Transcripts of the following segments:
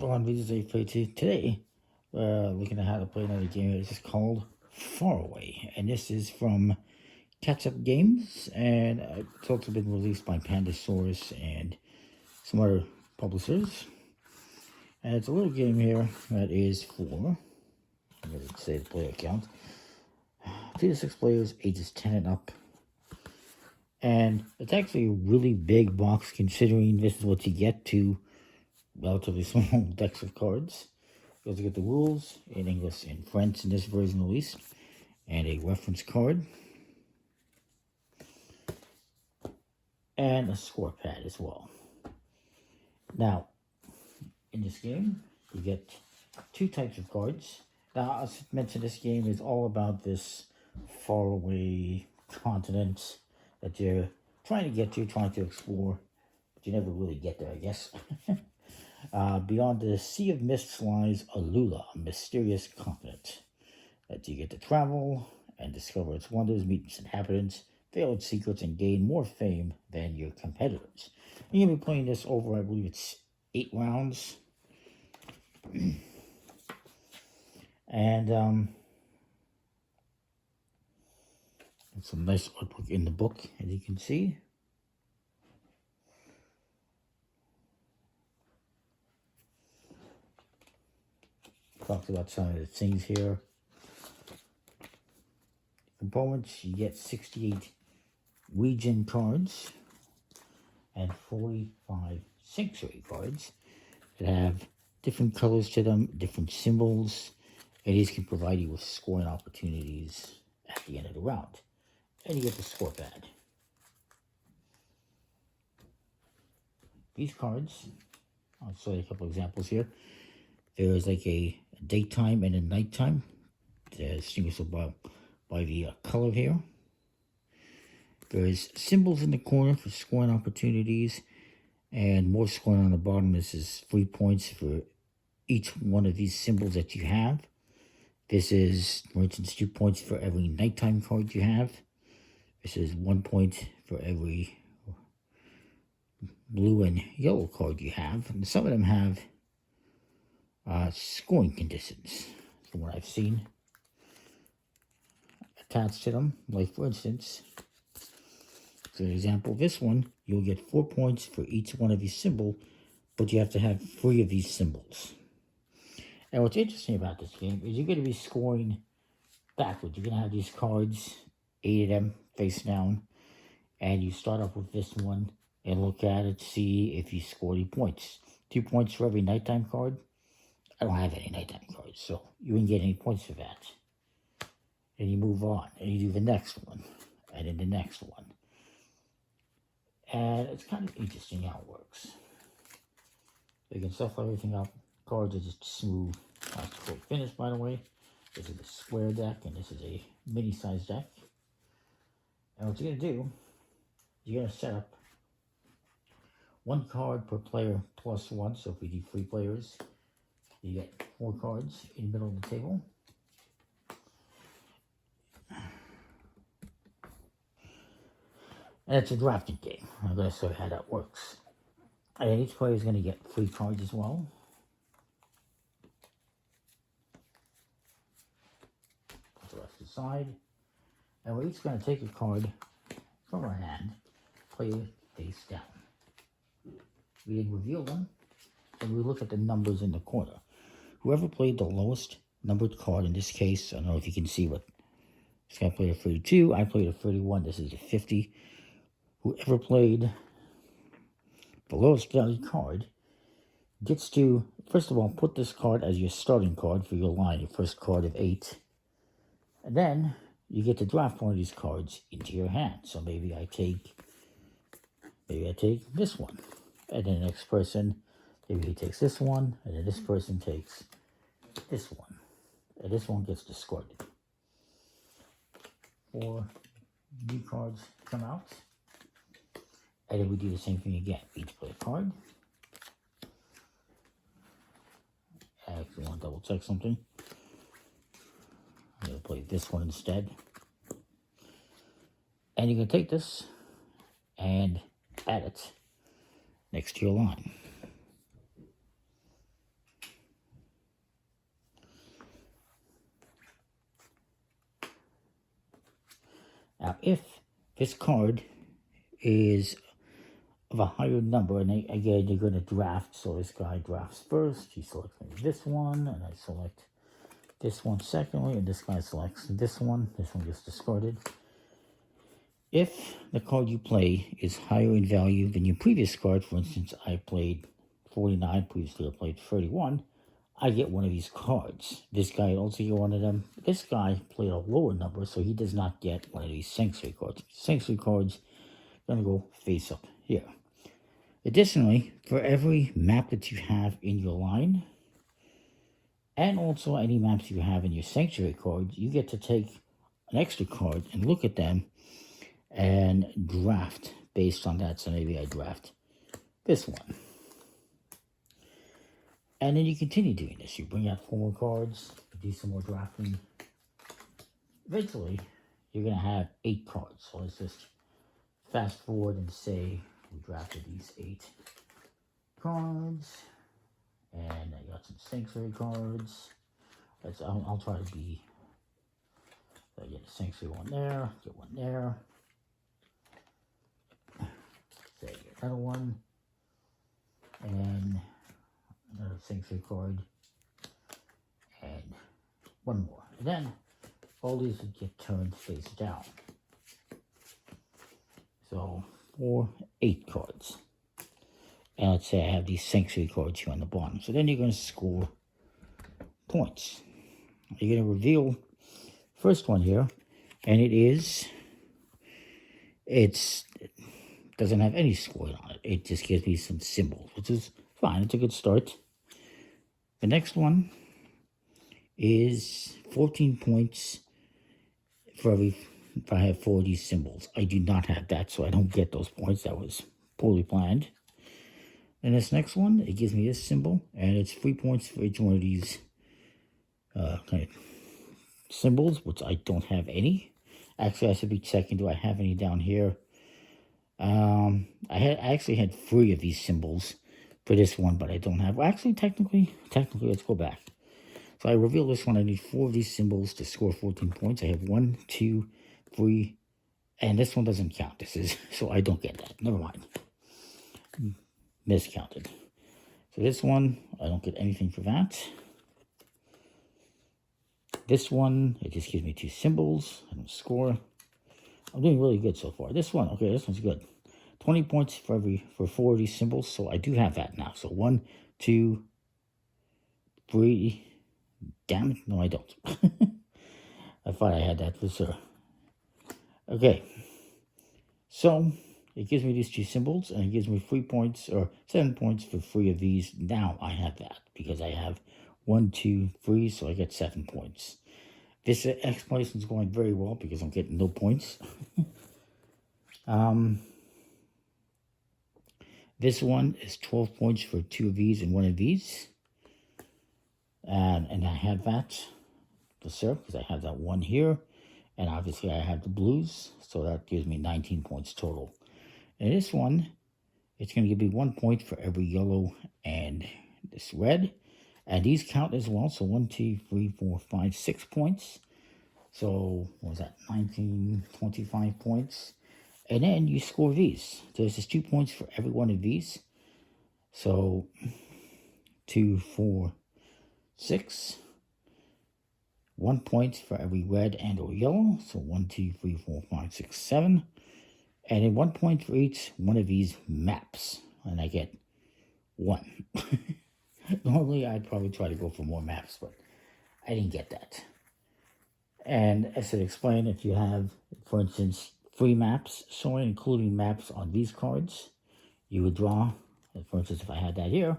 On Videos I Play today, we're looking at how to play another game. This is called Faraway, and this is from Catch-Up Games, and it's also been released by Pandasaurus and some other publishers. And it's a little game here that is for, I'm going to say the player count, 2 to 6 players, ages 10 and up. And it's actually a really big box considering this is what you get to relatively small decks of cards. You also get the rules in English and French in this version at least, and a reference card, and a score pad as well. Now, in this game, you get 2 types of cards. Now, I should mention this game is all about this faraway continent that you're trying to get to, trying to explore, but you never really get there, I guess. Beyond the sea of mist lies Alula, a mysterious continent that you get to travel and discover its wonders, meet its inhabitants, veil its secrets, and gain more fame than your competitors. And you'll be playing this over, I believe it's 8 rounds. And some nice artwork in the book, as you can see. Talked about some of the things here. Components, you get 68 region cards and 45 sanctuary cards that have different colors to them, different symbols, and these can provide you with scoring opportunities at the end of the round. And you get the score pad. These cards, I'll show you a couple examples here. There's like a daytime and a nighttime, distinguishable by the color here. There's symbols in the corner for scoring opportunities, and more scoring on the bottom. This is 3 points for each one of these symbols that you have. This is, for instance, 2 points for every nighttime card you have. This is 1 point for every blue and yellow card you have. And some of them have scoring conditions, from what I've seen, attached to them. Like, for instance, for example, this one, you'll get 4 points for each one of these symbols, but you have to have 3 of these symbols. And what's interesting about this game is you're going to be scoring backwards. You're going to have these cards, 8 of them, face down, and you start off with this one and look at it, see if you score any points. 2 points for every nighttime card. I don't have any nighttime cards, so you wouldn't get any points for that. And you move on, and you do the next one, and then the next one. And it's kind of interesting how it works. You can shuffle everything up. Cards are just smooth. That's cool. Finish, by the way. This is a square deck, and this is a mini-sized deck. And what you're going to do, you're going to set up 1 card per player plus 1. So if we do 3 players, you get 4 cards in the middle of the table. And it's a drafting game. I'm going to show you how that works. And each player is going to get 3 cards as well. Put the rest aside. And we're each going to take a card from our hand, play it face down. We then reveal them, and we look at the numbers in the corner. Whoever played the lowest numbered card, in this case, I don't know if you can see what, this guy played a 32, I played a 31, this is a 50. Whoever played the lowest valued card gets to, first of all, put this card as your starting card for your line, your first card of 8. And then you get to draft one of these cards into your hand. So maybe I take this one. And then the next person, maybe he takes this one, and then this person takes this one. And this one gets discarded. 4 new cards come out. And then we do the same thing again. Each play a card. I actually want to double check something. I'm going to play this one instead. And you're going to take this and add it next to your line. this card is of a higher number, and again, you're going to draft. So this guy drafts first. He selects maybe this one, and I select this one secondly, and this guy selects this one. This one gets discarded. If the card you play is higher in value than your previous card, for instance, I played 49, previously I played 31, I get one of these cards. This guy also get one of them. This guy played a lower number, so he does not get one of these sanctuary cards. Sanctuary cards are going to go face up here. Additionally, for every map that you have in your line, and also any maps you have in your sanctuary cards, you get to take an extra card and look at them and draft based on that. So maybe I draft this one. And then you continue doing this. You bring out 4 more cards, do some more drafting. Eventually, you're going to have 8 cards. So let's just fast forward and say we drafted these 8 cards. And I got some sanctuary cards. I'll try to be, I get a sanctuary one there, get one there. Say get another one. And another sanctuary card. And one more. And then all these would get turned face down. So 4, 8 cards. And let's say I have these sanctuary cards here on the bottom. So then you're going to score points. You're going to reveal first one here, and it doesn't have any score on it. It just gives me some symbols, which is fine. It's a good start. The next one is 14 points for if I have 4 of these symbols. I do not have that, so I don't get those points. That was poorly planned. And this next one, it gives me this symbol, and it's 3 points for each one of these kind of symbols, which I don't have any. Actually, I should be checking, do I have any down here? I actually had 3 of these symbols for this one, but I don't have. Well, actually, technically, let's go back. So I reveal this one. I need 4 of these symbols to score 14 points. I have 1, 2, 3, and this one doesn't count. This is, so I don't get that. Never mind. Miscounted. So this one, I don't get anything for that. This one, it just gives me 2 symbols. I don't score. I'm doing really good so far. This one, okay, this one's good. 20 points for 4 of these symbols, so I do have that now. So 1, 2, 3. Damn it, no, I don't. I thought I had that for sure. Okay, so it gives me these 2 symbols, and it gives me 3 points, or 7 points for 3 of these. Now I have that, because I have 1, 2, 3, so I get 7 points. This explanation is going very well, because I'm getting no points. This one is 12 points for 2 of these and 1 of these. And I have that for sure, because I have that 1 here. And obviously I have the blues, so that gives me 19 points total. And this one, it's going to give me 1 point for every yellow and this red. And these count as well, so 1, 2, 3, 4, 5, 6 points. So, what was that, 19, 25 points. And then you score these. There's just 2 points for every one of these. So, 2, 4, 6. 1 point for every red and or yellow. So 1, 2, 3, 4, 5, 6, 7. And then 1 point for each one of these maps. And I get 1. Normally, I'd probably try to go for more maps, but I didn't get that. And as I explained, if you have, for instance, 3 maps showing, including maps on these cards, you would draw, for instance, if I had that here,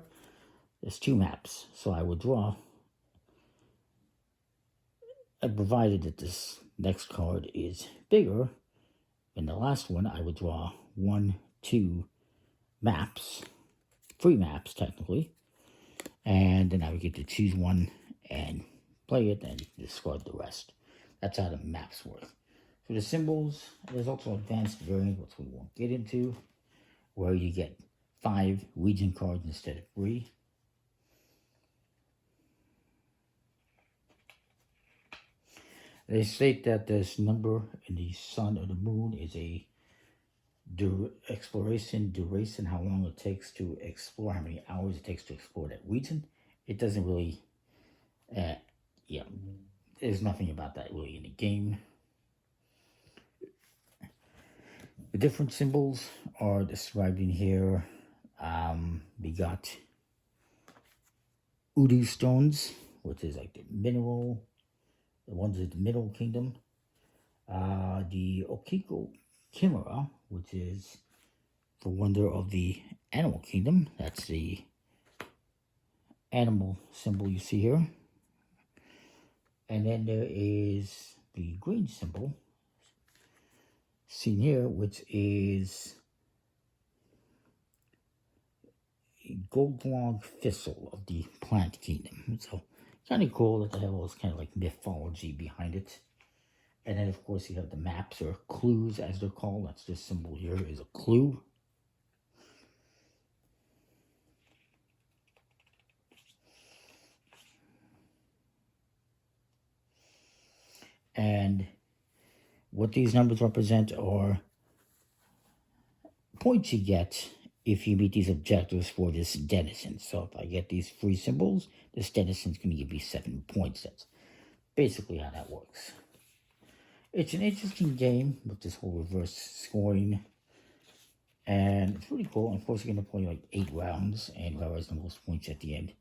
there's 2 maps. So I would draw, provided that this next card is bigger than the last one, I would draw 1, 2 maps, 3 maps technically, and then I would get to choose one and play it and discard the rest. That's how the maps work. For the symbols, there's also advanced variant, which we won't get into, where you get 5 region cards instead of 3. They state that this number in the sun or the moon is a exploration duration, how long it takes to explore, how many hours it takes to explore that region. It doesn't really, yeah, there's nothing about that really in the game. The different symbols are described in here. We got Udu stones, which is like the mineral, the ones in the middle kingdom. The Okiko Chimera, which is the wonder of the animal kingdom. That's the animal symbol you see here. And then there is the green symbol seen here, which is a gold log thistle of the plant kingdom. So kind of cool that they have all this kind of like mythology behind it. And then of course you have the maps, or clues as they're called. That's this symbol here is a clue. And what these numbers represent are points you get if you meet these objectives for this denizen. So if I get these 3 symbols, this denizen's going to give me 7 points. That's basically how that works. It's an interesting game with this whole reverse scoring. And it's really cool. And of course, you're going to play like 8 rounds, and whoever has the most points at the end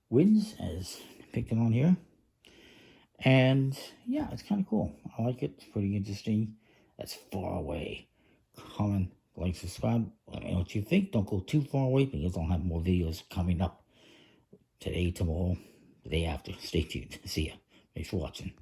wins, as depicted on here. And yeah, it's kind of cool. I like it. It's pretty interesting. That's Faraway. Comment, like, subscribe. Let me know what you think. Don't go too far away, because I'll have more videos coming up today, tomorrow, the day after. Stay tuned. See ya. Thanks for watching.